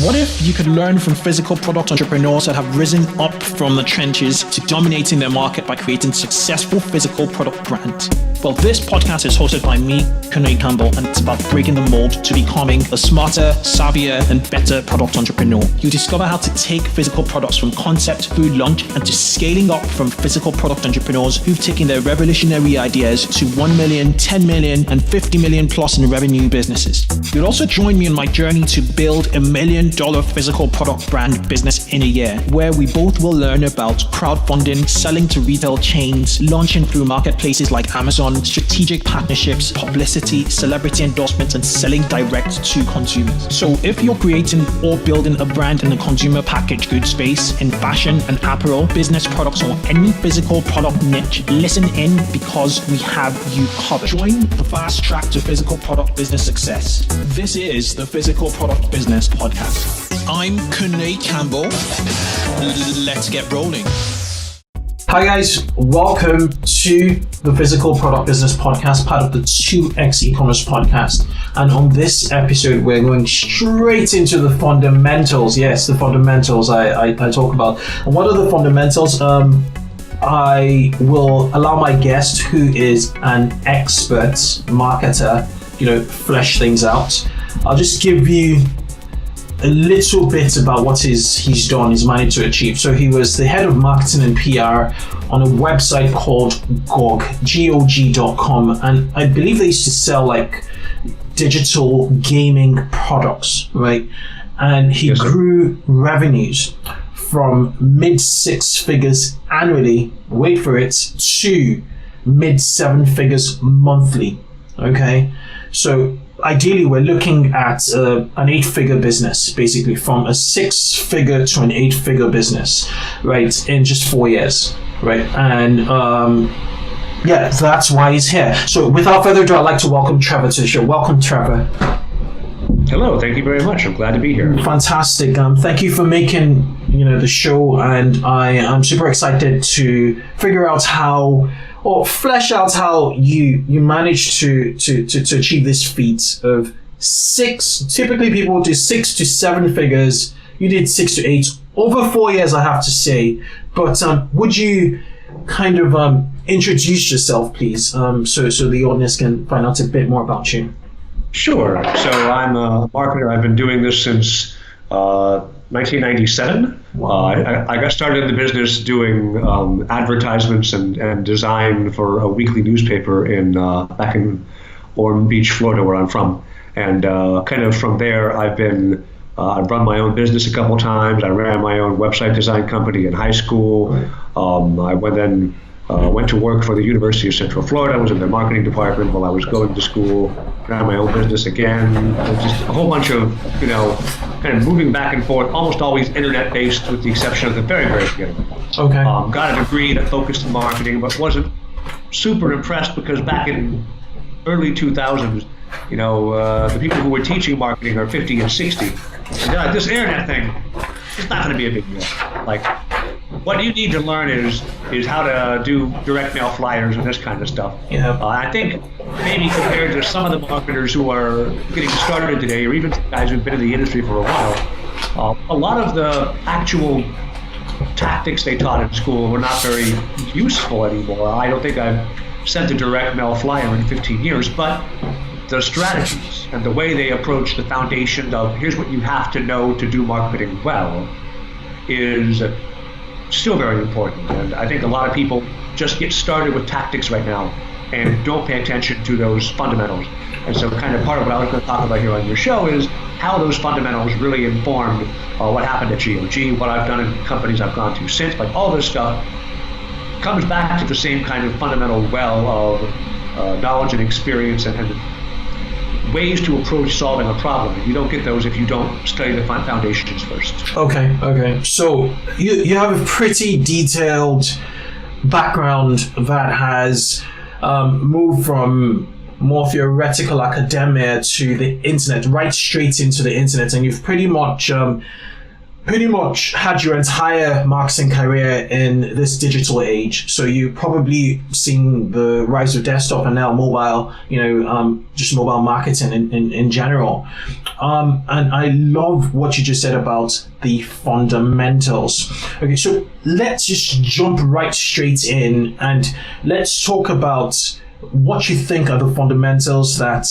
What if you could learn from physical product entrepreneurs that have risen up from the trenches to dominating their market by creating successful physical product brands? Well, this podcast is hosted by me, Kunle Campbell, and it's about breaking the mold to becoming a smarter, savvier, and better product entrepreneur. You discover how to take physical products from concept through launch and to scaling up from physical product entrepreneurs who've taken their revolutionary ideas to 1 million, 10 million, and 50 million plus in revenue businesses. You'll also join me on my journey to build $1 million physical product brand business in a year, where we both will learn about crowdfunding, selling to retail chains, launching through marketplaces like Amazon, strategic partnerships, publicity, celebrity endorsements, and selling direct to consumers. So if you're creating or building a brand in the consumer packaged goods space, in fashion and apparel, business products, or any physical product niche, listen in because we have you covered. Join the fast track to physical product business success. This is the Physical Product Business Podcast. I'm Kunle Campbell. Let's get rolling. Hi guys, welcome to the Physical Product Business Podcast, part of the 2X e-commerce podcast. And on this episode, we're going straight into the fundamentals. Yes, the fundamentals I talk about. And what are the fundamentals? I will allow my guest, who is an expert marketer, flesh things out. I'll just give you a little bit about what he's managed to achieve. So he was the head of marketing and PR on a website called GOG.com, and I believe they used to sell like digital gaming products, right? And he grew revenues from mid 6 figures annually, wait for it, to mid 7 figures monthly. Okay, so ideally, we're looking at an 8-figure business, basically from a 6-figure to an 8-figure business, right, in just 4 years, right? And that's why he's here. So without further ado, I'd like to welcome Trevor to the show. Welcome, Trevor. Hello, thank you very much. I'm glad to be here. Fantastic. Thank you for making the show, and I'm super excited to figure out flesh out how you managed to achieve this feat of 6. Typically people do 6 to 7 figures. You did 6 to 8 over 4 years, I have to say. But would you kind of introduce yourself, please, so the audience can find out a bit more about you? Sure. So I'm a marketer. I've been doing this since 1997. Wow. I got started in the business doing advertisements and design for a weekly newspaper back in Orm Beach, Florida, where I'm from. And kind of from there, I've run my own business a couple times. I ran my own website design company in high school. I went to work for the University of Central Florida. I was in their marketing department while I was going to school. Ran my own business again. Just a whole bunch of, kind of moving back and forth, almost always internet-based with the exception of the very, very beginning. Okay. Got a degree that focused on marketing, but wasn't super impressed because back in early 2000s, the people who were teaching marketing are 50 and 60. And this internet thing, it's not going to be a big deal. Like, what you need to learn is how to do direct mail flyers and this kind of stuff. Yeah. I think maybe compared to some of the marketers who are getting started today, or even guys who've been in the industry for a while, a lot of the actual tactics they taught in school were not very useful anymore. I don't think I've sent a direct mail flyer in 15 years, but the strategies and the way they approach the foundation of here's what you have to know to do marketing well is still very important. And I think a lot of people just get started with tactics right now and don't pay attention to those fundamentals. And so kind of part of what I was going to talk about here on your show is how those fundamentals really informed what happened at GOG, what I've done in companies I've gone to since, like all this stuff comes back to the same kind of fundamental well of knowledge and experience and ways to approach solving a problem. You don't get those if you don't study the foundations first. Okay. So you have a pretty detailed background that has moved from more theoretical academia to the internet, right straight into the internet, and you've pretty much pretty much had your entire marketing career in this digital age. So you probably seen the rise of desktop and now mobile, just mobile marketing in general. And I love what you just said about the fundamentals. Okay, so let's just jump right straight in and let's talk about what you think are the fundamentals that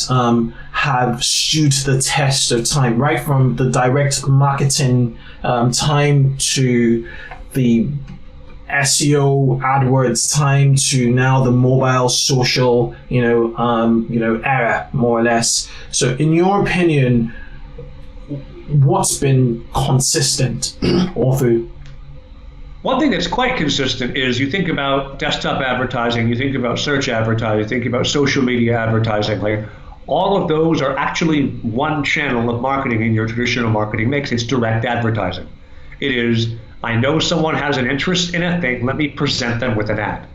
have stood the test of time, right from the direct marketing time to the SEO AdWords time to now the mobile social era, more or less. So in your opinion, what's been consistent all through? One thing that's quite consistent is you think about desktop advertising, you think about search advertising, you think about social media advertising. Like all of those are actually one channel of marketing in your traditional marketing mix. It's direct advertising. It is, I know someone has an interest in a thing, let me present them with an ad.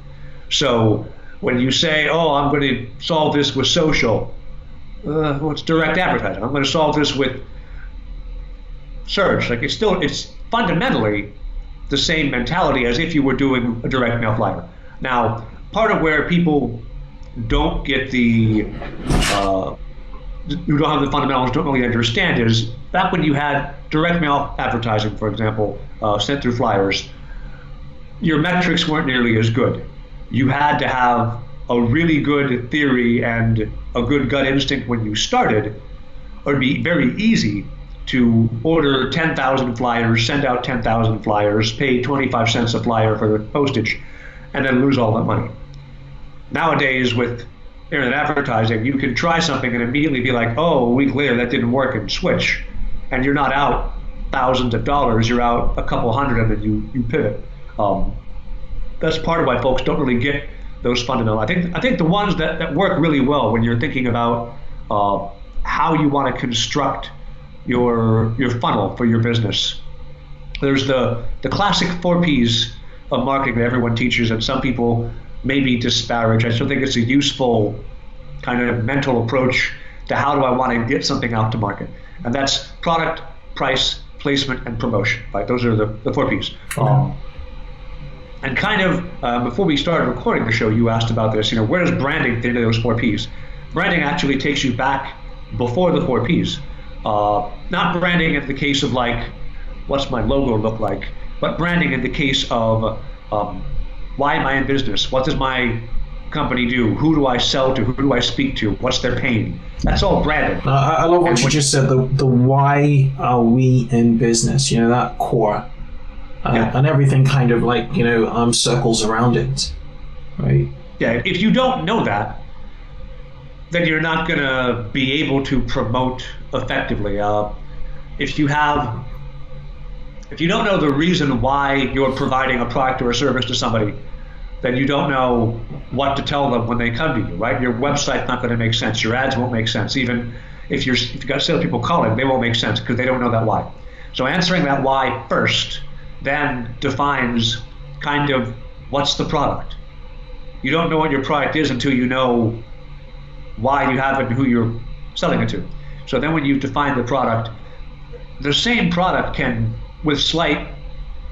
So when you say, oh, I'm going to solve this with social, well, it's direct advertising. I'm going to solve this with search. Like it's fundamentally the same mentality as if you were doing a direct mail flyer. Now, part of where people don't get who don't have the fundamentals, don't really understand is back when you had direct mail advertising, for example, sent through flyers, your metrics weren't nearly as good. You had to have a really good theory and a good gut instinct when you started, or it'd be very easy to order 10,000 flyers, send out 10,000 flyers, pay 25 cents a flyer for the postage, and then lose all that money. Nowadays, with internet advertising, you can try something and immediately be like, oh, a week later that didn't work, and switch. And you're not out thousands of dollars, you're out a couple hundred, and then you pivot. That's part of why folks don't really get those fundamentals. I think the ones that work really well when you're thinking about how you want to construct your funnel for your business. There's the classic 4P's of marketing that everyone teaches, and some people maybe disparage. I still think it's a useful kind of mental approach to how do I want to get something out to market. And that's product, price, placement, and promotion. Right? Those are the 4P's. Okay. And kind of before we started recording the show, you asked about this. Where does branding fit into those 4P's? Branding actually takes you back before the 4P's. Not branding in the case of like, what's my logo look like, but branding in the case of why am I in business? What does my company do? Who do I sell to? Who do I speak to? What's their pain? That's all branding. I love what you just said, the why are we in business, that core. And everything kind of like, circles around it, right? Yeah, if you don't know that, then you're not going to be able to promote effectively. If you don't know the reason why you're providing a product or a service to somebody, then you don't know what to tell them when they come to you, right? Your website's not going to make sense. Your ads won't make sense. Even if you've got salespeople calling, they won't make sense because they don't know that why. So answering that why first then defines kind of what's the product. You don't know what your product is until you know why you have it and who you're selling it to. So then when you define the product, the same product can, with slight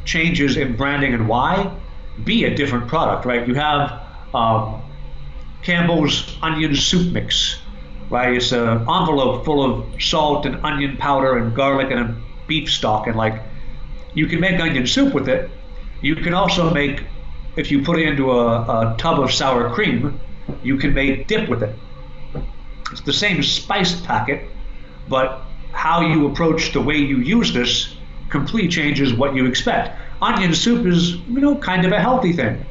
changes in branding and why, be a different product, right? You have Campbell's onion soup mix, right? It's an envelope full of salt and onion powder and garlic and a beef stock, and like, you can make onion soup with it. You can also make, if you put it into a tub of sour cream, you can make dip with it. It's the same spice packet, but how you approach the way you use this completely changes what you expect. Onion soup is, kind of a healthy thing.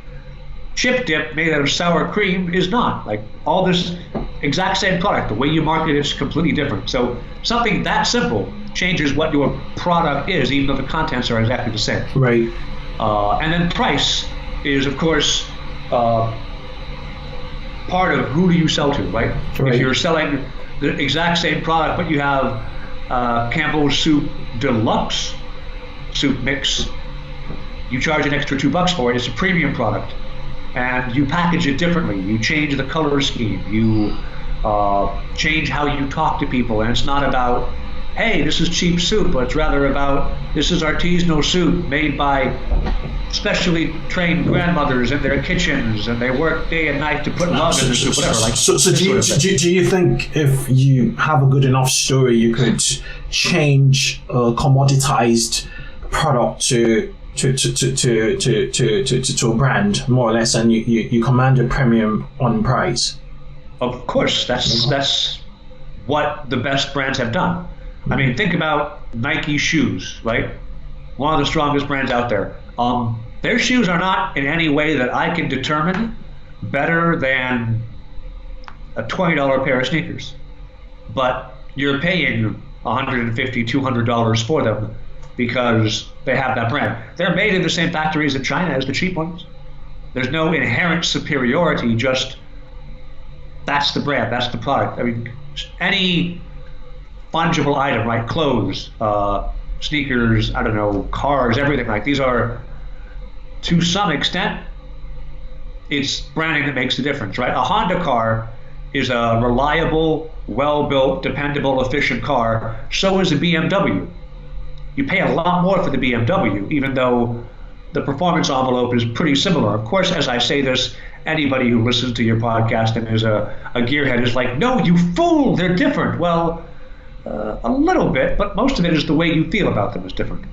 Chip dip made out of sour cream is not. Like, all this exact same product, the way you market it's completely different. So something that simple changes what your product is, even though the contents are exactly the same. Right. And then price is, of course, part of who do you sell to, right? If you're selling the exact same product, but you have Campbell's Soup Deluxe soup mix, you charge an extra $2 for it. It's a premium product, and you package it differently. You change the color scheme. You change how you talk to people, and it's not about hey, this is cheap soup, but it's rather about this is artisanal soup made by specially trained grandmothers in their kitchens, and they work day and night to put love in the soup, whatever. So do you think if you have a good enough story, you could change a commoditized product to a brand, more or less, and you command a premium on price? Of course, that's what the best brands have done. I mean, think about Nike shoes, right? One of the strongest brands out there. Their shoes are not in any way that I can determine better than a $20 pair of sneakers. But you're paying $150, $200 for them because they have that brand. They're made in the same factories in China as the cheap ones. There's no inherent superiority, just that's the brand, that's the product. I mean, any fungible item, right? Clothes, sneakers, I don't know, cars, everything like these are, to some extent, it's branding that makes the difference, right? A Honda car is a reliable, well-built, dependable, efficient car. So is a BMW. You pay a lot more for the BMW, even though the performance envelope is pretty similar. Of course, as I say this, anybody who listens to your podcast and is a gearhead is like, no, you fool, they're different. Well, a little bit, but most of it is the way you feel about them is different.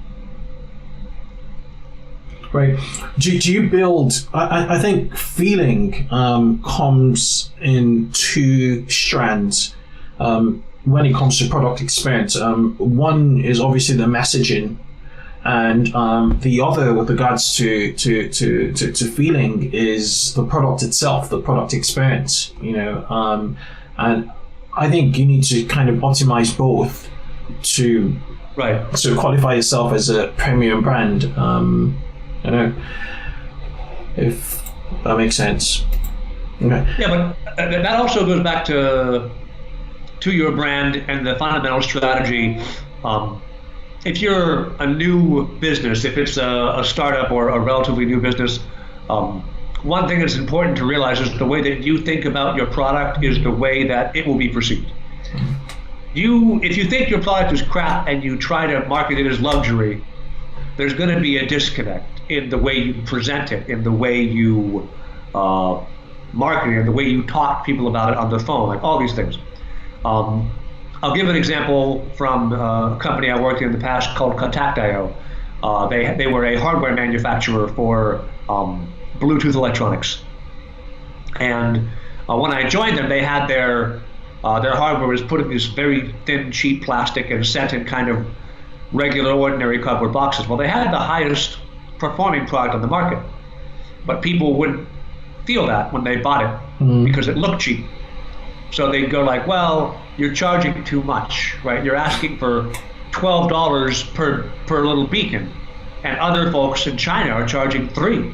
Right. Do you build, I think feeling comes in two strands when it comes to product experience. One is obviously the messaging, and the other with regards to feeling is the product itself, the product experience, and I think you need to kind of optimize both to qualify yourself as a premium brand. I don't know if that makes sense. Okay. Yeah, but that also goes back to your brand and the fundamental strategy. If you're a new business, if it's a startup or a relatively new business, one thing that's important to realize is the way that you think about your product is the way that it will be perceived. If you think your product is crap and you try to market it as luxury, there's going to be a disconnect in the way you present it, in the way you market it, in the way you talk to people about it on the phone, like all these things. I'll give an example from a company I worked in the past called Contact.io. They were a hardware manufacturer for Bluetooth electronics. And when I joined them, they had their hardware was put in this very thin, cheap plastic and sent in kind of regular, ordinary cardboard boxes. Well, they had the highest performing product on the market, but people wouldn't feel that when they bought it because it looked cheap. So they'd go like, well, you're charging too much, right? You're asking for $12 per little beacon, and other folks in China are charging $3.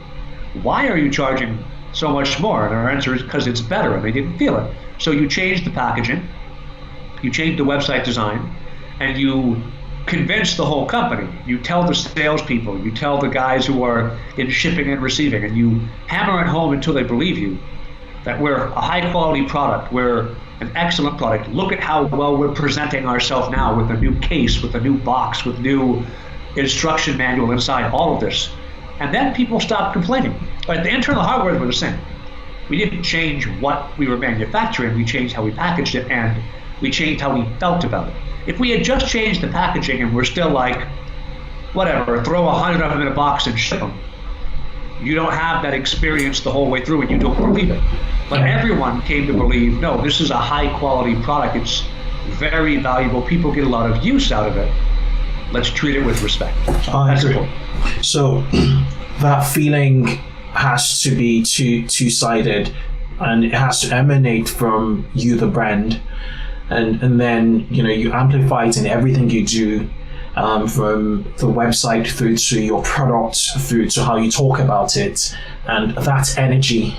Why are you charging so much more? And our answer is because it's better, and they didn't feel it. So you change the packaging, you change the website design, and you convince the whole company. You tell the salespeople, you tell the guys who are in shipping and receiving, and you hammer it home until they believe you that we're a high quality product, we're an excellent product. Look at how well we're presenting ourselves now with a new case, with a new box, with new instruction manual inside, all of this. And then people stop complaining. But the internal hardware were the same. We didn't change what we were manufacturing, we changed how we packaged it, and we changed how we felt about it. If we had just changed the packaging and we're still like, whatever, throw 100 of them in a box and ship them, you don't have that experience the whole way through and you don't believe it. But everyone came to believe, no, this is a high quality product. It's very valuable. People get a lot of use out of it. Let's treat it with respect. I agree. Cool. So that feeling has to be two-sided, and it has to emanate from you, the brand. And then you amplify it in everything you do, from the website through to your product, through to how you talk about it, and that energy,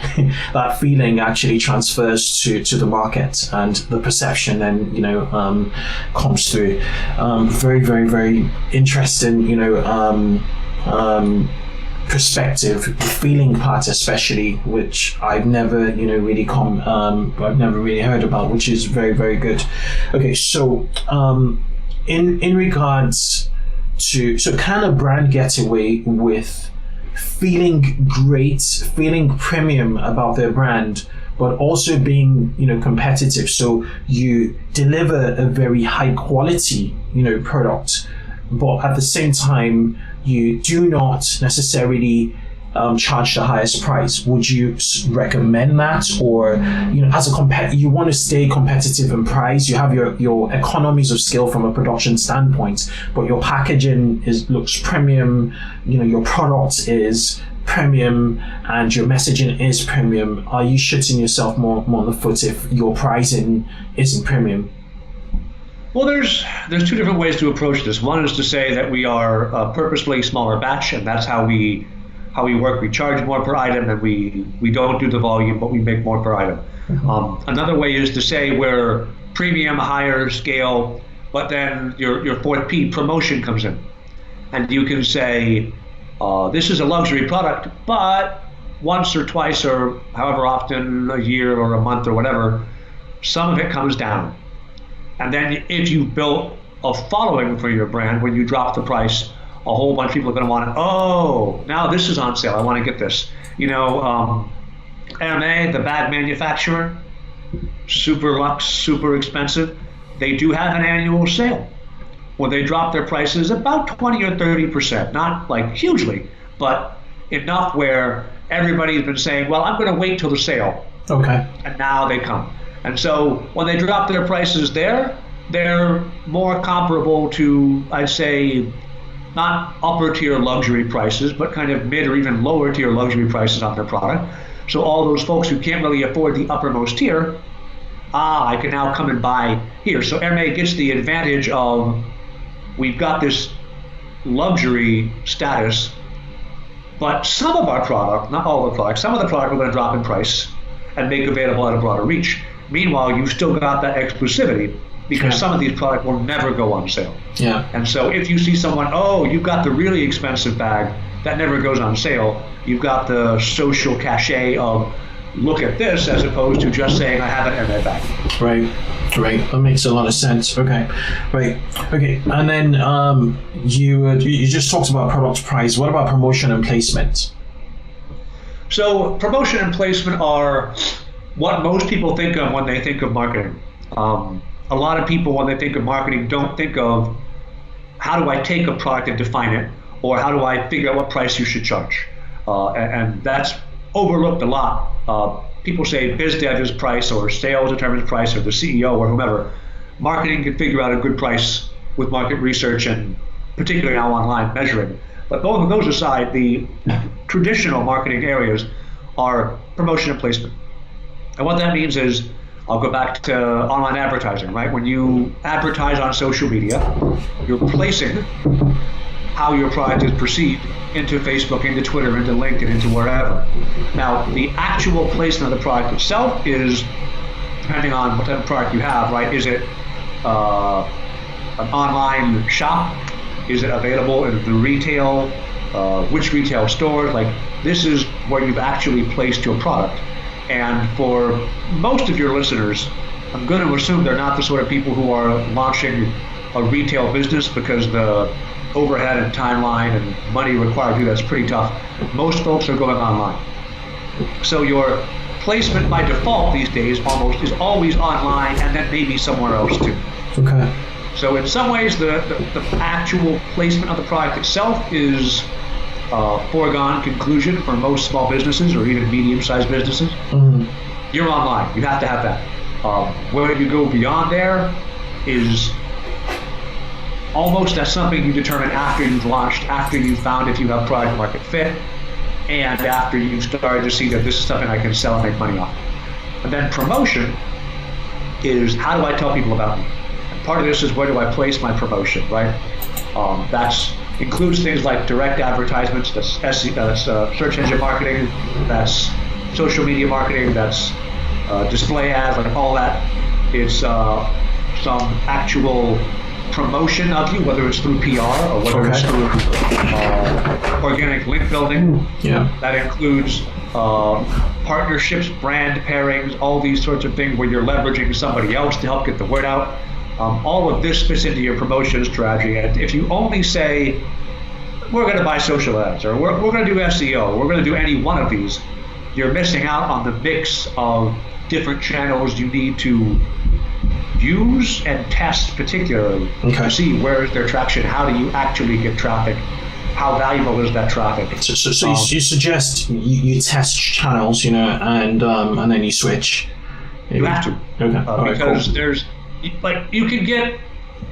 that feeling actually transfers to the market, and the perception then comes through. Very, very, very interesting perspective, the feeling part especially, which I've never I've never really heard about, which is very, very good. Okay, so in regards to, so can a brand get away with feeling great, feeling premium about their brand, but also being, competitive? So you deliver a very high quality, product, but at the same time, you do not necessarily charge the highest price. Would you recommend that? Or, as a you want to stay competitive in price, you have your economies of scale from a production standpoint, but your packaging looks premium, your product is premium and your messaging is premium. Are you shooting yourself more on the foot if your pricing isn't premium? Well, there's two different ways to approach this. One is to say that we are purposefully smaller batch, and that's how we work. We charge more per item, and we don't do the volume, but we make more per item. Another way is to say we're premium, higher scale, but then your fourth P, promotion, comes in. And you can say, this is a luxury product, but once or twice or however often, a year or a month or whatever, some of it comes down. And then if you built a following for your brand, when you drop the price, a whole bunch of people are going to want it. Now this is on sale. I want to get this. MA, the bag manufacturer, super luxe, super expensive. They do have an annual sale where they drop their prices about 20 or 30%. Not like hugely, but enough where everybody's been saying, well, I'm going to wait till the sale. Okay. And now they come. And so when they drop their prices there, they're more comparable to, I'd say, not upper tier luxury prices, but kind of mid or even lower tier luxury prices on their product. So all those folks who can't really afford the uppermost tier, I can now come and buy here. So MA gets the advantage of, we've got this luxury status, but some of our product, not all the product, some of the product we're going to drop in price and make available at a broader reach. Meanwhile, you've still got that exclusivity, because some of these products will never go on sale. Yeah. And so if you see someone, you've got the really expensive bag that never goes on sale, you've got the social cachet of, look at this, as opposed to just saying, I have an MA bag. Right. That makes a lot of sense. Okay. Right. Okay. And then you just talked about product price. What about promotion and placement? So promotion and placement are what most people think of when they think of marketing. A lot of people, when they think of marketing, don't think of, how do I take a product and define it, or how do I figure out what price you should charge? And that's overlooked a lot. People say biz dev is price, or sales determines price, or the CEO, or whomever. Marketing can figure out a good price with market research and particularly now online measuring. But both of those aside, the traditional marketing areas are promotion and placement. And what that means is, I'll go back to online advertising, right? When you advertise on social media, you're placing how your product is perceived into Facebook, into Twitter, into LinkedIn, into wherever. Now, the actual placement of the product itself is, depending on what type of product you have, right? Is it an online shop? Is it available in the retail? Which retail stores? Like, this is where you've actually placed your product. And for most of your listeners, I'm going to assume they're not the sort of people who are launching a retail business, because the overhead and timeline and money required to do that's pretty tough. Most folks are going online. So your placement by default these days almost is always online, and then maybe somewhere else too. Okay. So in some ways, the actual placement of the product itself is foregone conclusion for most small businesses or even medium-sized businesses. You're online. You have to have that. Where you go beyond there is almost as something you determine after you've launched, after you've found if you have product market fit, and after you've started to see that this is something I can sell and make money off. And then promotion is, how do I tell people about me? And part of this is, where do I place my promotion, right? That's includes things like direct advertisements, that's search engine marketing, that's social media marketing, that's display ads, like all that. It's some actual promotion of you, whether it's through PR or whether it's through organic link building. Yeah. That includes partnerships, brand pairings, all these sorts of things where you're leveraging somebody else to help get the word out. All of this fits into your promotion strategy. And if you only say, we're going to buy social ads, or we're going to do SEO, we're going to do any one of these, you're missing out on the mix of different channels you need to use and test particularly to see where is their traction, how do you actually get traffic, how valuable is that traffic. So you suggest you test channels, and then you switch. You have to. Okay. Because there's, like, you can get,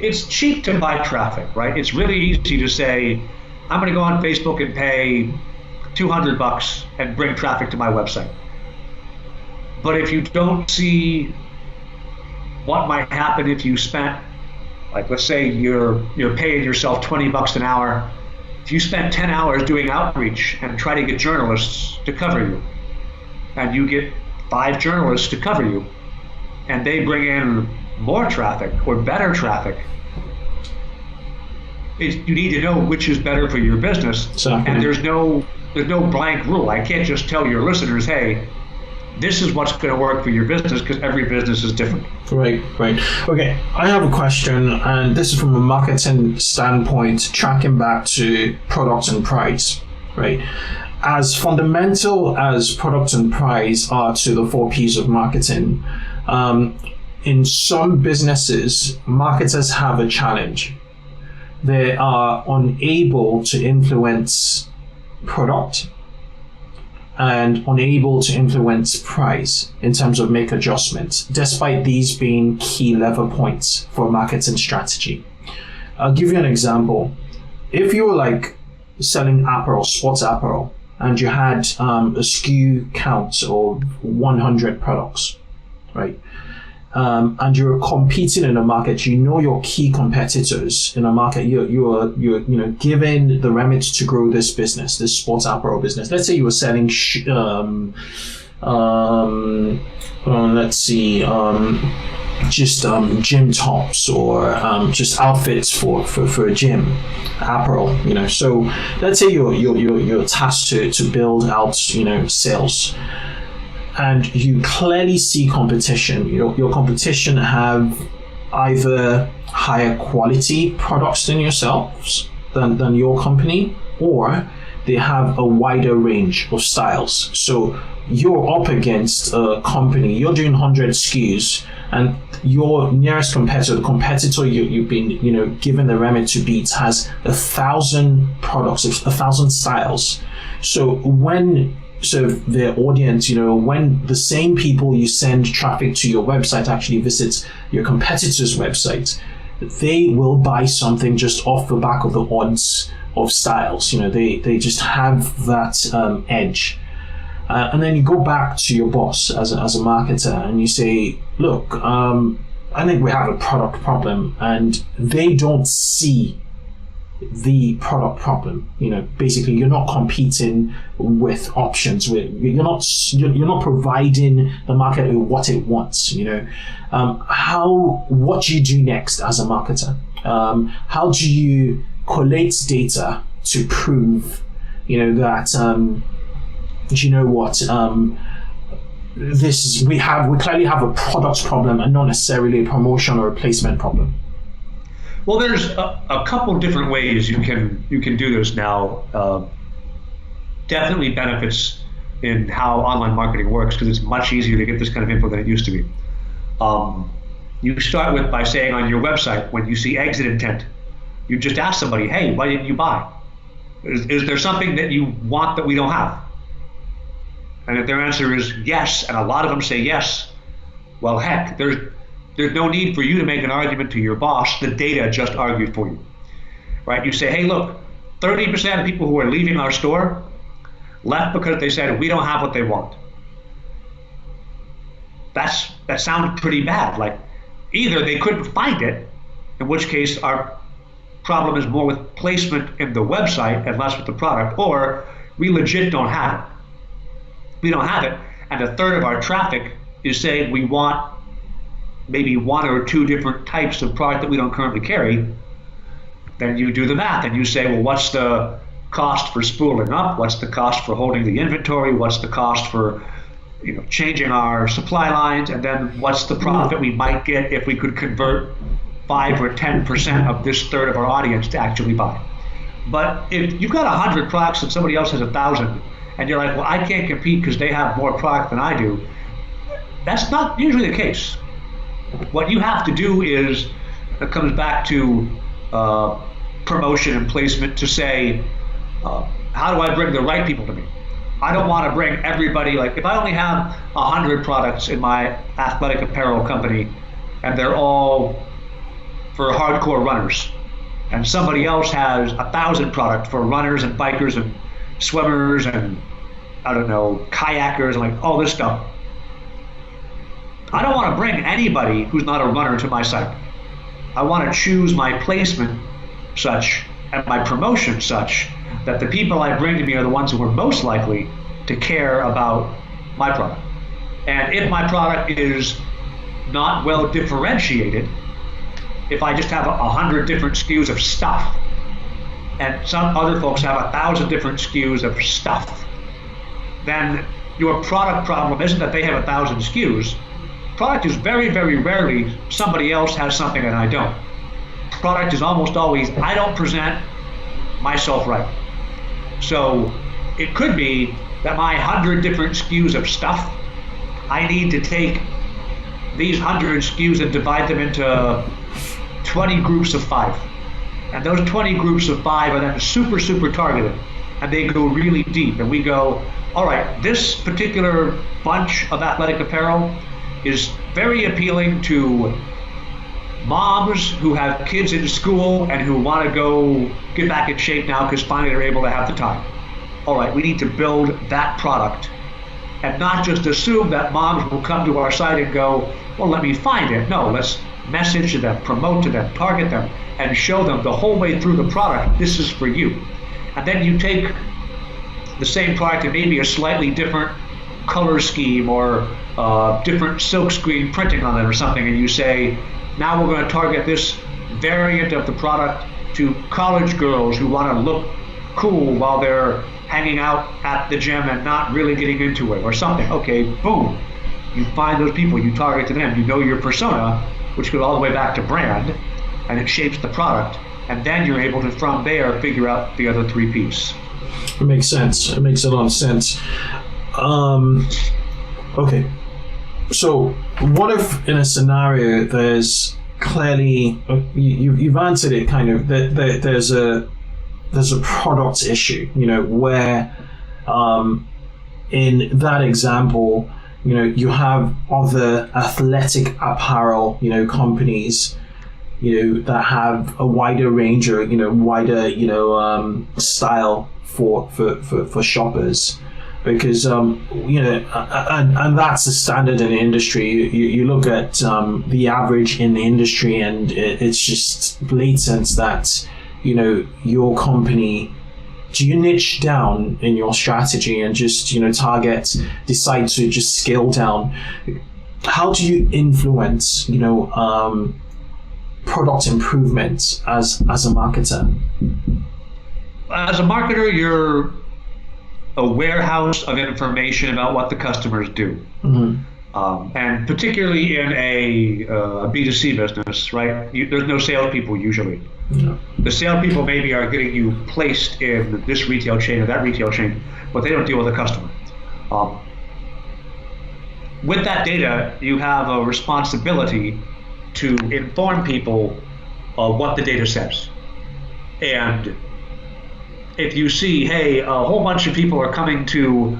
it's cheap to buy traffic, right? It's really easy to say, I'm going to go on Facebook and pay $200 and bring traffic to my website. But if you don't see what might happen if you spent, like, let's say you're paying yourself $20 an hour. If you spend 10 hours doing outreach and try to get journalists to cover you, and you get 5 journalists to cover you, and they bring in more traffic or better traffic, you need to know which is better for your business. Exactly. And there's no blank rule. I can't just tell your listeners, hey, this is what's going to work for your business, because every business is different. Right. Okay, I have a question, and this is from a marketing standpoint, tracking back to product and price, right? As fundamental as product and price are to the 4P's of marketing, in some businesses, marketers have a challenge. They are unable to influence product and unable to influence price in terms of make adjustments, despite these being key lever points for marketing strategy. I'll give you an example. If you were like selling apparel, sports apparel, and you had a SKU count of 100 products, right? And you're competing in a market, your key competitors in a market, you're given the remit to grow this business, this sports apparel business. Let's say you were selling gym tops or just outfits for a gym, apparel, So let's say you're tasked to build out, sales. And you clearly see competition. Your competition have either higher quality products than yourselves, than your company, or they have a wider range of styles. So you're up against a company, you're doing 100 SKUs, and your nearest competitor, the competitor you've been given the remit to beat, has 1,000 products, 1,000 styles. So their audience, when the same people you send traffic to your website actually visits your competitor's website, they will buy something just off the back of the odds of styles. They just have that edge. And then you go back to your boss as a marketer and you say, look, I think we have a product problem, and they don't see the product problem. Basically you're not competing with options, you're not providing the market with what it wants. What do you do next as a marketer? How do you collate data to prove that we clearly have a product problem and not necessarily a promotion or a placement problem? Well, there's a couple different ways you can do this now. Definitely benefits in how online marketing works, because it's much easier to get this kind of info than it used to be. You start by saying on your website, when you see exit intent, you just ask somebody, hey, why didn't you buy? Is there something that you want that we don't have? And if their answer is yes, and a lot of them say yes, well, heck, there's no need for you to make an argument to your boss. The data just argued for you, right? You say, hey, look, 30% of people who are leaving our store left because they said we don't have what they want. That sounded pretty bad. Like, either they couldn't find it, in which case our problem is more with placement in the website and less with the product, or we legit don't have it. We don't have it, and a third of our traffic is saying we want maybe 1 or 2 different types of product that we don't currently carry. Then you do the math and you say, well, what's the cost for spooling up? What's the cost for holding the inventory? What's the cost for changing our supply lines? And then what's the profit we might get if we could convert 5 or 10% of this third of our audience to actually buy. But if you've got 100 products and somebody else has 1,000, and you're like, well, I can't compete because they have more product than I do, that's not usually the case. What you have to do is, it comes back to promotion and placement, to say, how do I bring the right people to me? I don't want to bring everybody, like if I only have 100 products in my athletic apparel company and they're all for hardcore runners, and somebody else has 1,000 products for runners and bikers and swimmers and I don't know, kayakers and like all this stuff. I don't want to bring anybody who's not a runner to my site. I want to choose my placement such and my promotion such that the people I bring to me are the ones who are most likely to care about my product. And if my product is not well differentiated, if I just have 100 different SKUs of stuff, and some other folks have 1,000 different SKUs of stuff, then your product problem isn't that they have 1,000 SKUs. Product is very, very rarely somebody else has something and I don't. Product is almost always, I don't present myself right. So it could be that my 100 different SKUs of stuff, I need to take these 100 SKUs and divide them into 20 groups of 5. And those 20 groups of 5 are then super, super targeted. And they go really deep. And we go, all right, this particular bunch of athletic apparel is very appealing to moms who have kids in school and who want to go get back in shape now because finally they're able to have the time. All right, we need to build that product and not just assume that moms will come to our site and go, well, let me find it. No, let's message to them, promote to them, target them, and show them the whole way through the product, this is for you. And then you take the same product and maybe a slightly different color scheme or different silkscreen printing on it or something, and you say, now we're going to target this variant of the product to college girls who want to look cool while they're hanging out at the gym and not really getting into it or something. Okay, boom. You find those people, you target to them, you know your persona, which goes all the way back to brand, and it shapes the product. And then you're able to, from there, figure out the other 3 P's. It makes sense. It makes a lot of sense. Okay. So what if in a scenario there's clearly, you've answered it kind of, that there's a product issue, where in that example, you have other athletic apparel, companies, that have a wider range or, wider, style for shoppers. Because and that's the standard in the industry. You look at the average in the industry, and it's just blatant that your company, do you niche down in your strategy and just decide to just scale down? How do you influence product improvement as a marketer? As a marketer, you're a warehouse of information about what the customers do. Mm-hmm. And particularly in a B2C business, right? There's no salespeople usually. Yeah. The salespeople maybe are getting you placed in this retail chain or that retail chain, but they don't deal with the customer. With that data, you have a responsibility to inform people of what the data says. And if you see, hey, a whole bunch of people are coming to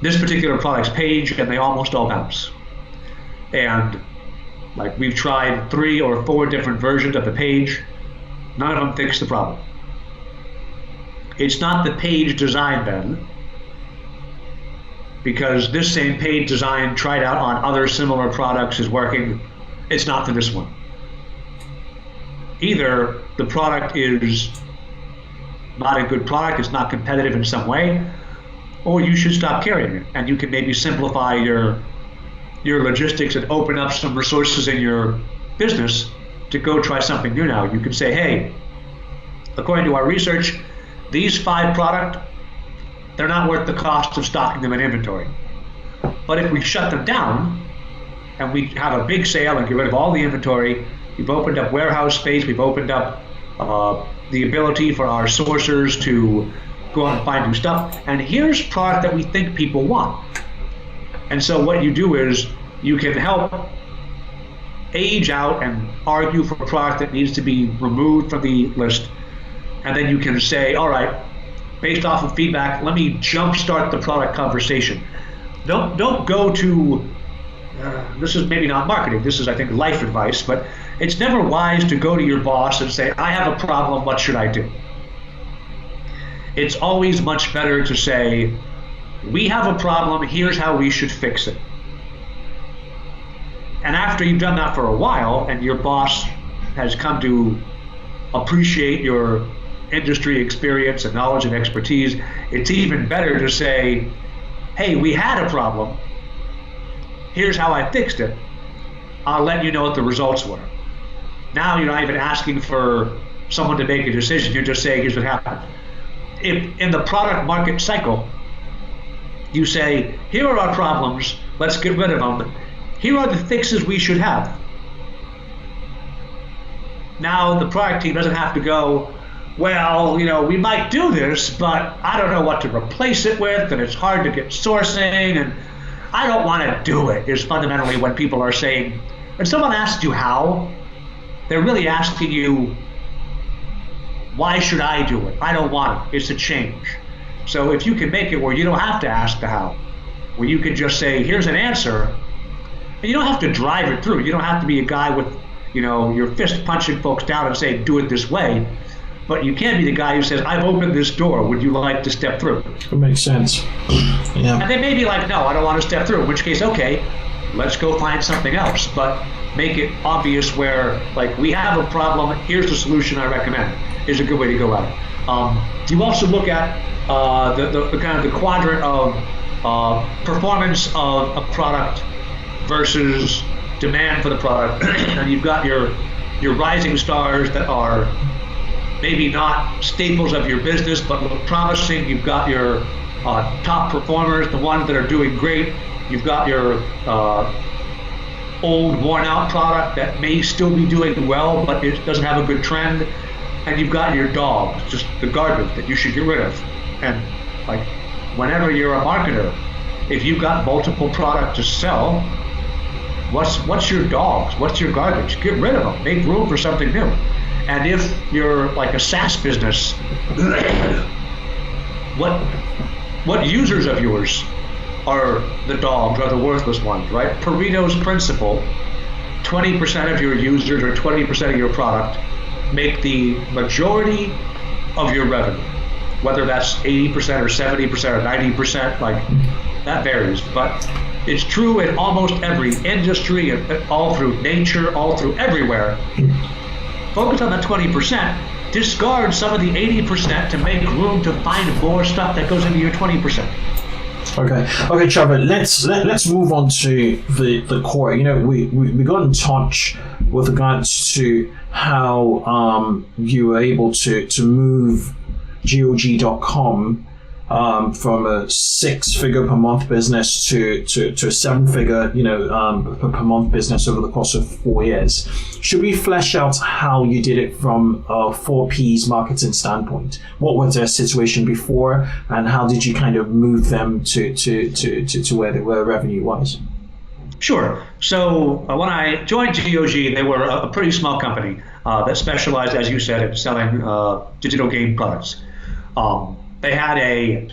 this particular product's page and they almost all bounce. And like we've tried 3 or 4 different versions of the page, none of them fix the problem. It's not the page design then, because this same page design tried out on other similar products is working. It's not for this one. Either the product is not a good product, it's not competitive in some way, or you should stop carrying it. And you can maybe simplify your logistics and open up some resources in your business to go try something new now. You can say, hey, according to our research, these 5 products, they're not worth the cost of stocking them in inventory. But if we shut them down, and we have a big sale and get rid of all the inventory. We've opened up warehouse space. We've opened up the ability for our sourcers to go out and find new stuff. And here's product that we think people want. And so what you do is you can help age out and argue for a product that needs to be removed from the list. And then you can say, all right, based off of feedback, let me jumpstart the product conversation. Don't go to, this is maybe not marketing, this is, I think, life advice, but it's never wise to go to your boss and say, I have a problem, what should I do? It's always much better to say, we have a problem, here's how we should fix it. And after you've done that for a while, and your boss has come to appreciate your industry experience and knowledge and expertise, it's even better to say, hey, we had a problem, here's how I fixed it, I'll let you know what the results were. Now you're not even asking for someone to make a decision, you're just saying, here's what happened. If in the product market cycle, you say, here are our problems, let's get rid of them, here are the fixes we should have. Now the product team doesn't have to go, well, we might do this, but I don't know what to replace it with, and it's hard to get sourcing, and I don't want to do it, is fundamentally when people are saying, when someone asks you how, they're really asking you, why should I do it? I don't want it. It's a change. So if you can make it where you don't have to ask the how, where you can just say, here's an answer, and you don't have to drive it through. You don't have to be a guy with, your fist punching folks down and saying, do it this way. But you can be the guy who says, I've opened this door, would you like to step through? It makes sense. Yeah. And they may be like, no, I don't want to step through, in which case, okay, let's go find something else. But make it obvious where, like, we have a problem, here's the solution I recommend, is a good way to go at it. You also look at the kind of the quadrant of performance of a product versus demand for the product. And you've got your rising stars that are maybe not staples of your business, but look promising. You've got your top performers, the ones that are doing great. You've got your old, worn-out product that may still be doing well, but it doesn't have a good trend. And you've got your dogs, just the garbage that you should get rid of. And like, whenever you're a marketer, if you've got multiple products to sell, what's your dogs? What's your garbage? Get rid of them. Make room for something new. And if you're like a SaaS business, what users of yours are the dogs, are the worthless ones, right? Pareto's principle, 20% of your users or 20% of your product make the majority of your revenue. Whether that's 80% or 70% or 90%, like, that varies. But it's true in almost every industry, all through nature, all through everywhere. Focus on the 20%, discard some of the 80% to make room to find more stuff that goes into your 20%. Okay, Trevor. Let's move on to the core. We got in touch with regards to how you were able to move GOG.com from a 6-figure per month business to a 7-figure per month business over the course of 4 years. Should we flesh out how you did it from a 4P's marketing standpoint? What was their situation before, and how did you kind of move them to where they were revenue wise? Sure. So when I joined GOG, they were a pretty small company that specialized, as you said, in selling digital game products. They had a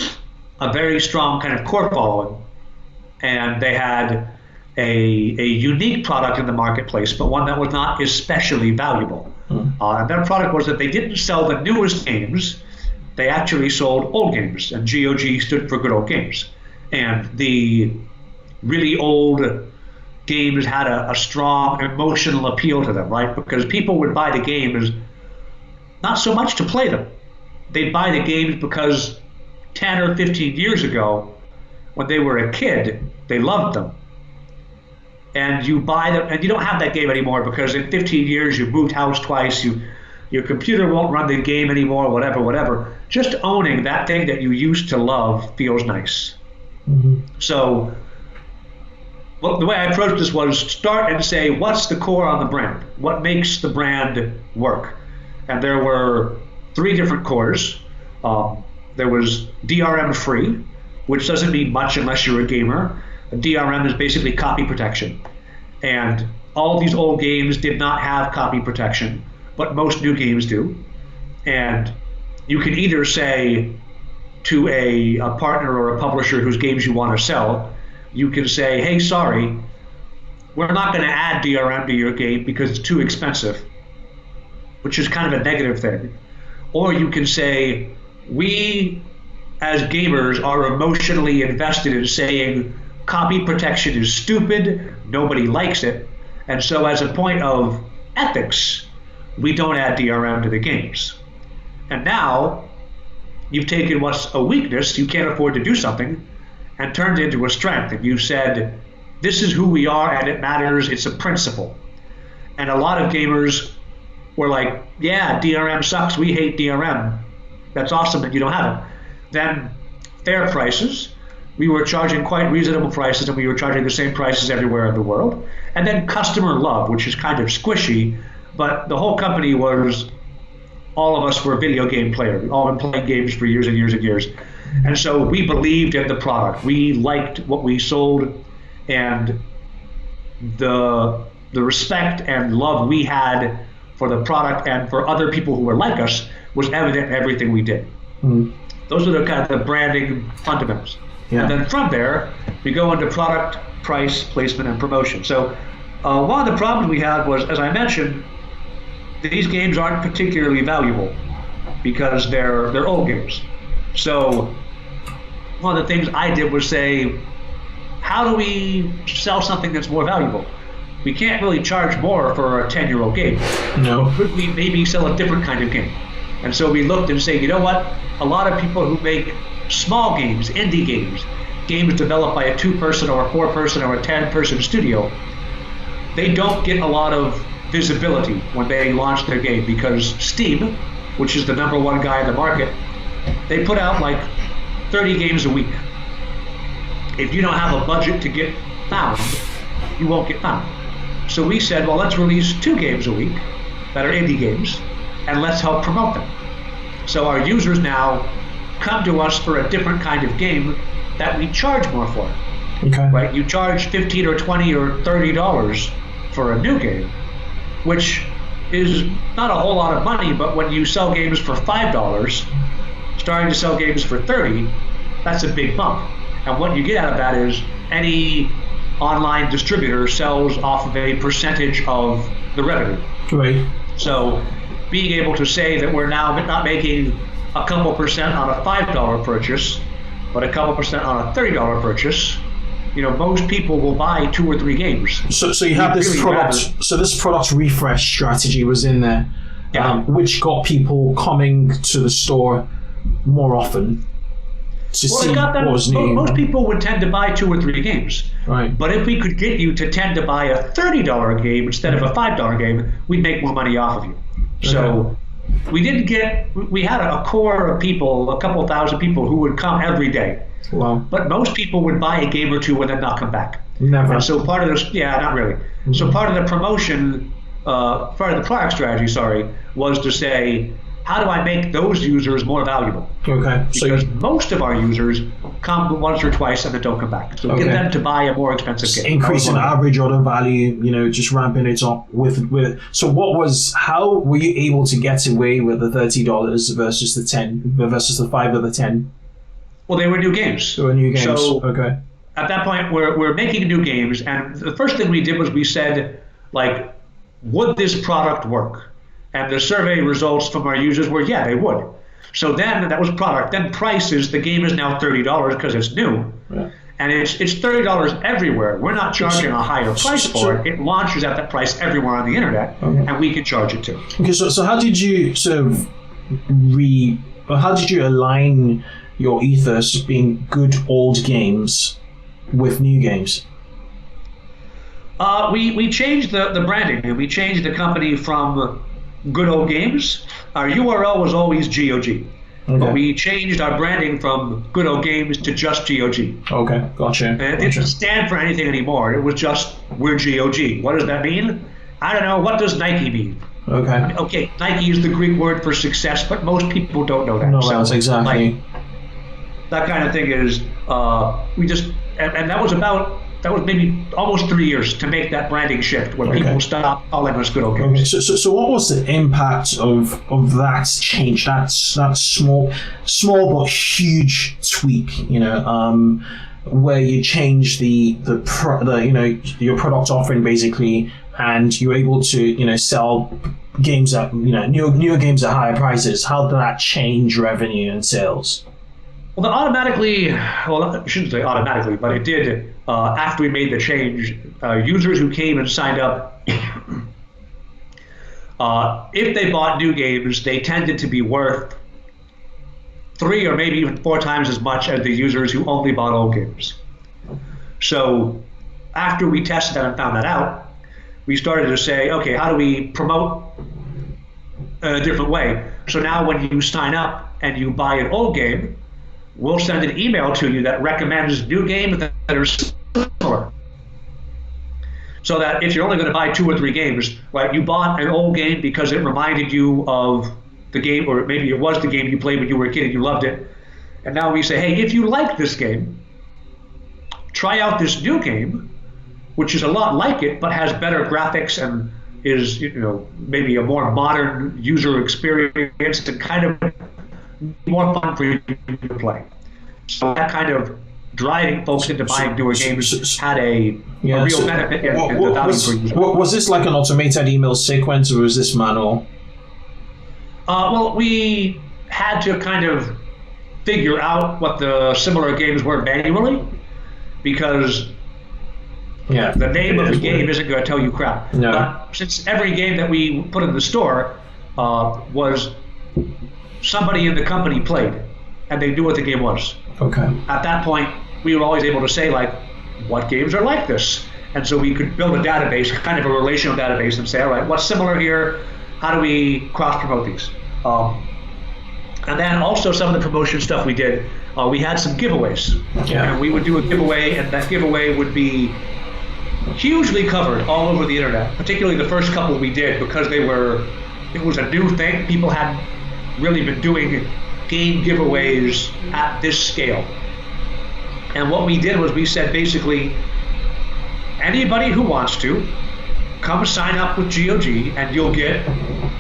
very strong kind of core following, and they had a unique product in the marketplace, but one that was not especially valuable. And that product was that they didn't sell the newest games, they actually sold old games, and GOG stood for good old games. And the really old games had a strong emotional appeal to them, right? Because people would buy the games not so much to play them. They'd buy the games because 10 or 15 years ago, when they were a kid, they loved them. And you buy them, and you don't have that game anymore because in 15 years you moved house twice, your computer won't run the game anymore, whatever. Just owning that thing that you used to love feels nice. Mm-hmm. So Well, the way I approached this was start and say, what's the core on the brand? What makes the brand work? And there were 3 different cores. There was DRM free, which doesn't mean much unless you're a gamer. A DRM is basically copy protection. And all these old games did not have copy protection, but most new games do. And you can either say to a partner or a publisher whose games you want to sell, you can say, hey, sorry, we're not going to add DRM to your game because it's too expensive, which is kind of a negative thing. Or you can say, we as gamers are emotionally invested in saying copy protection is stupid, nobody likes it, and so as a point of ethics, we don't add DRM to the games. And now you've taken what's a weakness, you can't afford to do something, and turned it into a strength. And you said, this is who we are and it matters, it's a principle. And a lot of gamers were like, yeah, DRM sucks, we hate DRM. That's awesome that you don't have it. Then fair prices. We were charging quite reasonable prices, and we were charging the same prices everywhere in the world. And then customer love, which is kind of squishy, but the whole company was, all of us were video game players. We've all been playing games for years and years and years. And so we believed in the product. We liked what we sold, and the respect and love we had for the product and for other people who were like us was evident in everything we did. Those are the kind of the branding fundamentals. Yeah. And then from there, we go into product, price, placement, and promotion. So one of the problems we had was, as I mentioned, these games aren't particularly valuable because they're old games. So one of the things I did was say, how do we sell something that's more valuable? We can't really charge more for a 10-year-old game. No. Could we maybe sell a different kind of game? And so we looked and said, you know what? A lot of people who make small games, indie games, games developed by a 2-person or a 4-person or a 10-person studio, they don't get a lot of visibility when they launch their game because Steam, which is the #1 guy in the market, they put out like 30 games a week. If you don't have a budget to get found, you won't get found. So we said, well, let's release 2 games a week that are indie games, and let's help promote them. So our users now come to us for a different kind of game that we charge more for. Okay. Right? You charge $15 or $20 or $30 for a new game, which is not a whole lot of money, but when you sell games for $5, starting to sell games for $30, that's a big bump. And what you get out of that is any online distributor sells off of a percentage of the revenue. Right. So being able to say that we're now not making a couple percent on a $5 purchase, but a couple percent on a $30 purchase, you know, most people will buy 2 or 3 games. So you have this product. So this product refresh strategy was in there, yeah. Which got people coming to the store more often to see what was new. Most people would tend to buy 2 or 3 games. Right. But if we could get you to tend to buy a $30 game instead of a $5 game, we'd make more money off of you. Okay. So we had a core of people, a couple thousand people who would come every day. Wow. But most people would buy a game or 2 and then not come back. Never. And so part of this, not really. Mm-hmm. So part of the promotion, part of the product strategy, was to say, how do I make those users more valuable? Okay. Because most of our users come once or twice and then don't come back. So get them to buy a more expensive game. Increasing average order value, just ramping it up with. So how were you able to get away with the $30 versus the 10 versus the 5 or the 10? Well, they were new games. They were new games. So okay. At that point, we're making new games, and the first thing we did was we said, would this product work? And the survey results from our users were, yeah, they would. So then that was product. Then prices, the game is now $30 because it's new. Yeah. And it's $30 everywhere. We're not charging a higher price for it. It launches at that price everywhere on the internet, and we can charge it too. Okay, so how did you how did you align your ethos of being good old games with new games? We changed the branding, and we changed the company from Good Old Games. Our URL was always GOG. But we changed our branding from Good Old Games to just GOG. Okay, gotcha. And it didn't stand for anything anymore. It was just, we're GOG. What does that mean? I don't know. What does Nike mean? Okay, Nike is the Greek word for success, but most people don't know that. No, that's exactly. Like, that kind of thing is, we just, and that was maybe almost 3 years to make that branding shift when people stopped calling us Good Old Games. So what was the impact of that change, that small but huge tweak, where you changed the your product offering basically, and you were able to sell games at newer games at higher prices? How did that change revenue and sales? Well, I shouldn't say automatically, but it did. After we made the change, users who came and signed up, if they bought new games, they tended to be worth 3 or maybe even 4 times as much as the users who only bought old games. So after we tested that and found that out, we started to say, okay, how do we promote a different way? So now when you sign up and you buy an old game, we'll send an email to you that recommends new games that are similar. So that if you're only going to buy 2 or 3 games, right, you bought an old game because it reminded you of the game, or maybe it was the game you played when you were a kid and you loved it. And now we say, hey, if you like this game, try out this new game, which is a lot like it, but has better graphics and is, maybe a more modern user experience and kind of more fun for you to play. So that kind of driving folks into buying newer games had a real benefit in the value for users. Was this like an automated email sequence, or was this manual? Well, we had to kind of figure out what the similar games were manually, because the name of the game isn't going to tell you crap. No. But since every game that we put in the store was somebody in the company played, and they knew what the game was. Okay. At that point, we were always able to say, like, what games are like this? And so we could build a database, kind of a relational database, and say, all right, what's similar here? How do we cross-promote these? And then also some of the promotion stuff we did, we had some giveaways. And we would do a giveaway, and that giveaway would be hugely covered all over the internet, particularly the first couple we did, because it was a new thing. People hadn't really been doing game giveaways at this scale. And what we did was we said, basically, anybody who wants to, come sign up with GOG and you'll get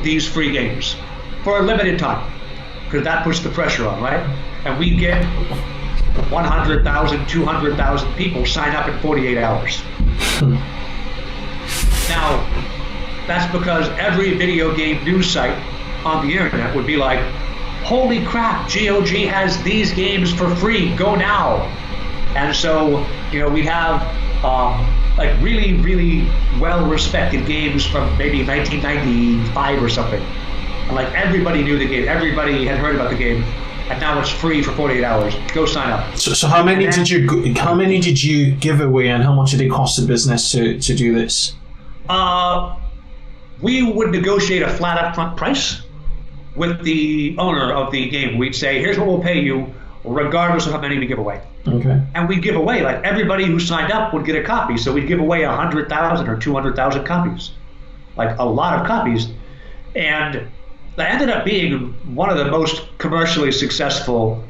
these free games for a limited time, because that puts the pressure on, right? And we get 100,000, 200,000 people sign up in 48 hours. Now, that's because every video game news site on the internet would be like, holy crap, GOG has these games for free, go now. And so, we'd have like really, really well-respected games from maybe 1995 or something. And like everybody knew the game, everybody had heard about the game, and now it's free for 48 hours. Go sign up. So how many did you give away, and how much did it cost the business to do this? We would negotiate a flat upfront price with the owner of the game. We'd say, here's what we'll pay you, regardless of how many we give away. Okay. And we'd give away, like, everybody who signed up would get a copy. So we'd give away 100,000 or 200,000 copies, like a lot of copies. And that ended up being one of the most commercially successful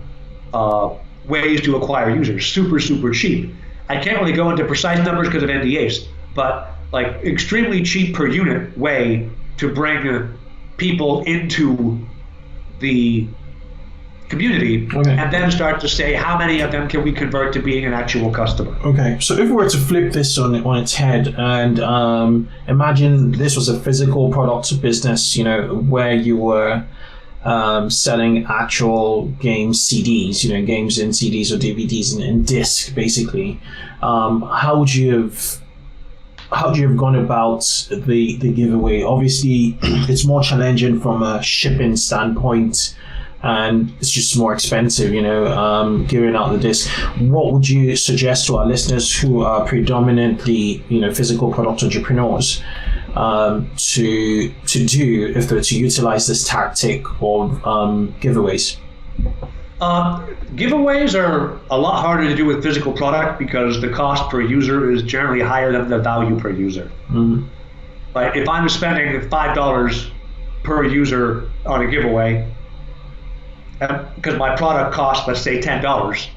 ways to acquire users. Super, super cheap. I can't really go into precise numbers because of NDAs, but like extremely cheap per unit way to bring people into the community, and then start to say how many of them can we convert to being an actual customer. Okay, so if we were to flip this on its head and imagine this was a physical product business, where you were selling actual game CDs, games in CDs or DVDs in disc, basically, how would you have gone about the giveaway? Obviously, it's more challenging from a shipping standpoint, and it's just more expensive, giving out the disc. What would you suggest to our listeners who are predominantly, physical product entrepreneurs, to do if they're to utilize this tactic of giveaways? Giveaways are a lot harder to do with physical product because the cost per user is generally higher than the value per user. Mm-hmm. Like if I'm spending $5 per user on a giveaway, because my product costs, let's say, $10,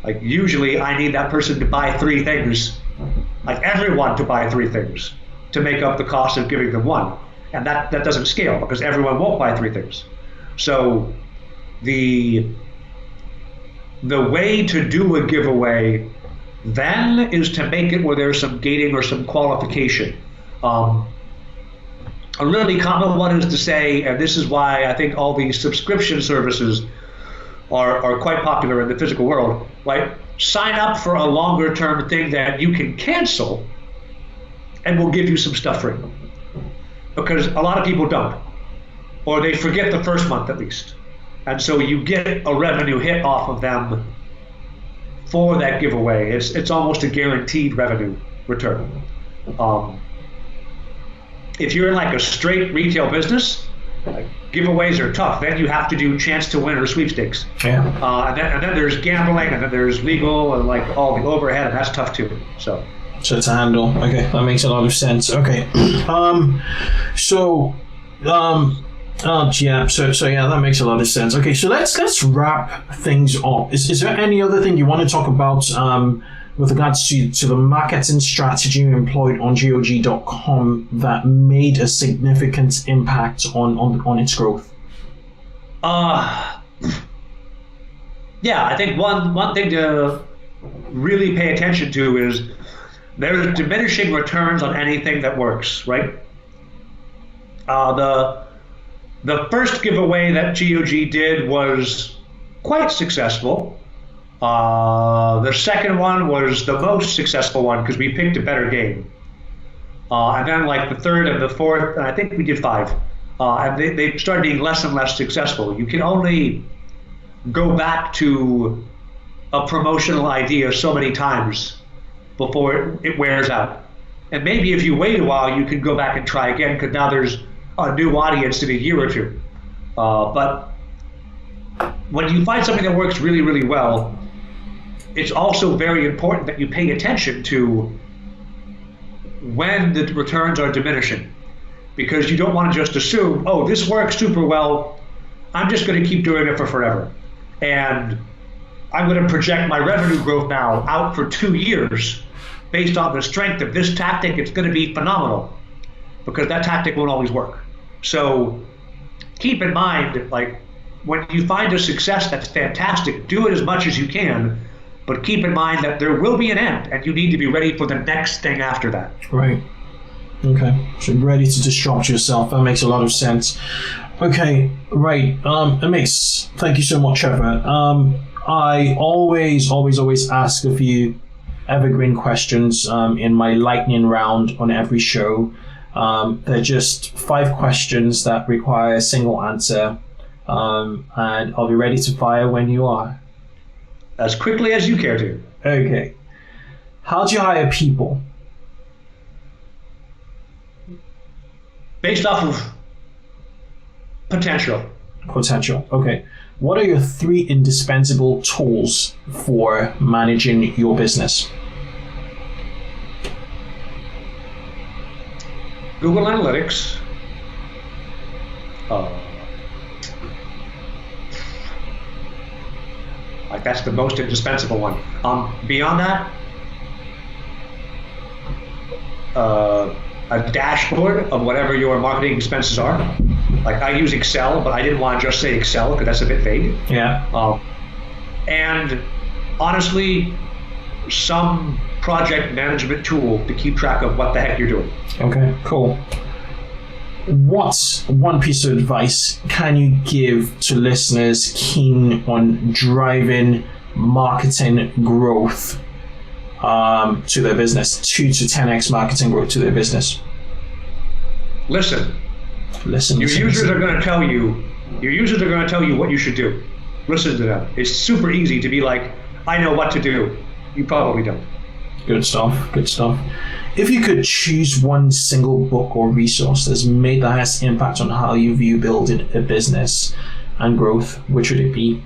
like usually I need that person to buy 3 things, like everyone to buy 3 things to make up the cost of giving them one. And that doesn't scale because everyone won't buy 3 things. So the way to do a giveaway then is to make it where there's some gating or some qualification. A really common one is to say, and this is why I think all these subscription services are quite popular in the physical world, like sign up for a longer term thing that you can cancel and we'll give you some stuff free. Because a lot of people don't, or they forget the first month at least. And so you get a revenue hit off of them for that giveaway. It's almost a guaranteed revenue return. If you're in like a straight retail business, giveaways are tough. Then you have to do chance to win or sweepstakes. Yeah. And then there's gambling, and then there's legal, and like all the overhead, and that's tough too. So it's a handle. Okay, that makes a lot of sense. Okay. Yeah, that makes a lot of sense. Okay, so let's wrap things up. Is there any other thing you want to talk about with regards to the marketing strategy you employed on GOG.com that made a significant impact on its growth? Yeah, I think one thing to really pay attention to is there's diminishing returns on anything that works, right? The first giveaway that GOG did was quite successful. The second one was the most successful one because we picked a better game. And then like the third and the fourth, and I think we did 5. And they started being less and less successful. You can only go back to a promotional idea so many times before it wears out. And maybe if you wait a while, you can go back and try again because now there's a new audience in a year or two. But when you find something that works really, really well, it's also very important that you pay attention to when the returns are diminishing, because you don't want to just assume, oh, this works super well, I'm just going to keep doing it for forever. And I'm going to project my revenue growth now out for 2 years based on the strength of this tactic. It's going to be phenomenal, because that tactic won't always work. So keep in mind, like when you find a success that's fantastic, do it as much as you can, but keep in mind that there will be an end and you need to be ready for the next thing after that. Right. Okay. So ready to disrupt yourself. That makes a lot of sense. Okay. Right. Thank you so much, Trevor. I always ask a few evergreen questions in my lightning round on every show. They're just 5 questions that require a single answer, and I'll be ready to fire when you are. As quickly as you care to. Okay. How do you hire people? Based off of potential. Potential. Okay. What are your 3 indispensable tools for managing your business? Google Analytics. Like that's the most indispensable one. Beyond that, a dashboard of whatever your marketing expenses are. Like I use Excel, but I didn't want to just say Excel because that's a bit vague. Yeah. And honestly, some project management tool to keep track of what the heck you're doing. Okay, cool. What one piece of advice can you give to listeners keen on driving marketing growth to their business, to 10x marketing growth to their business? Listen. Your users are going to tell you what you should do. Listen to them. It's super easy to be like, I know what to do. You probably don't. Good stuff. If you could choose one single book or resource that's made the highest impact on how you view building a business and growth, which would it be?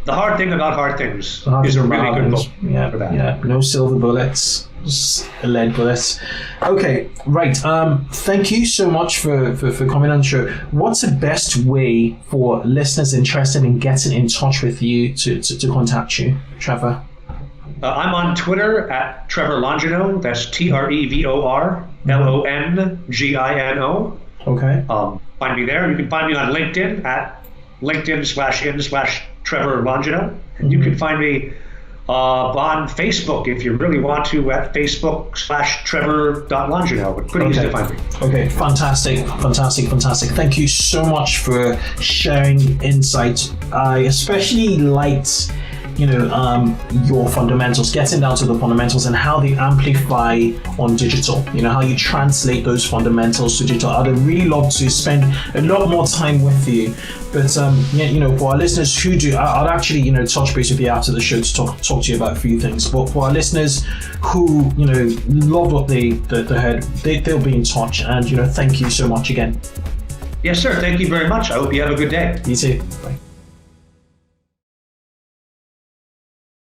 the hard thing about hard things Hard is a thing about really good hard book things. Yeah, for that. yeah. No silver bullets, just lead bullets. Okay, right. Thank you so much for coming on the show. What's the best way for listeners interested in getting in touch with you to contact you, Trevor? I'm on Twitter at Trevor Longino. That's TrevorLongino. Okay. Find me there. You can find me on LinkedIn at LinkedIn/in/Trevor Longino. And you can find me on Facebook if you really want to at Facebook/Trevor.Longino. It's pretty easy to find me. Okay, fantastic. Thank you so much for sharing insight. I especially liked your fundamentals, getting down to the fundamentals and how they amplify on digital, how you translate those fundamentals to digital. I'd really love to spend a lot more time with you. But for our listeners who do, I'd actually, touch base with you after the show to talk to you about a few things. But for our listeners who, love what they heard, they'll be in touch. And, thank you so much again. Yes, sir. Thank you very much. I hope you have a good day. You too. Bye.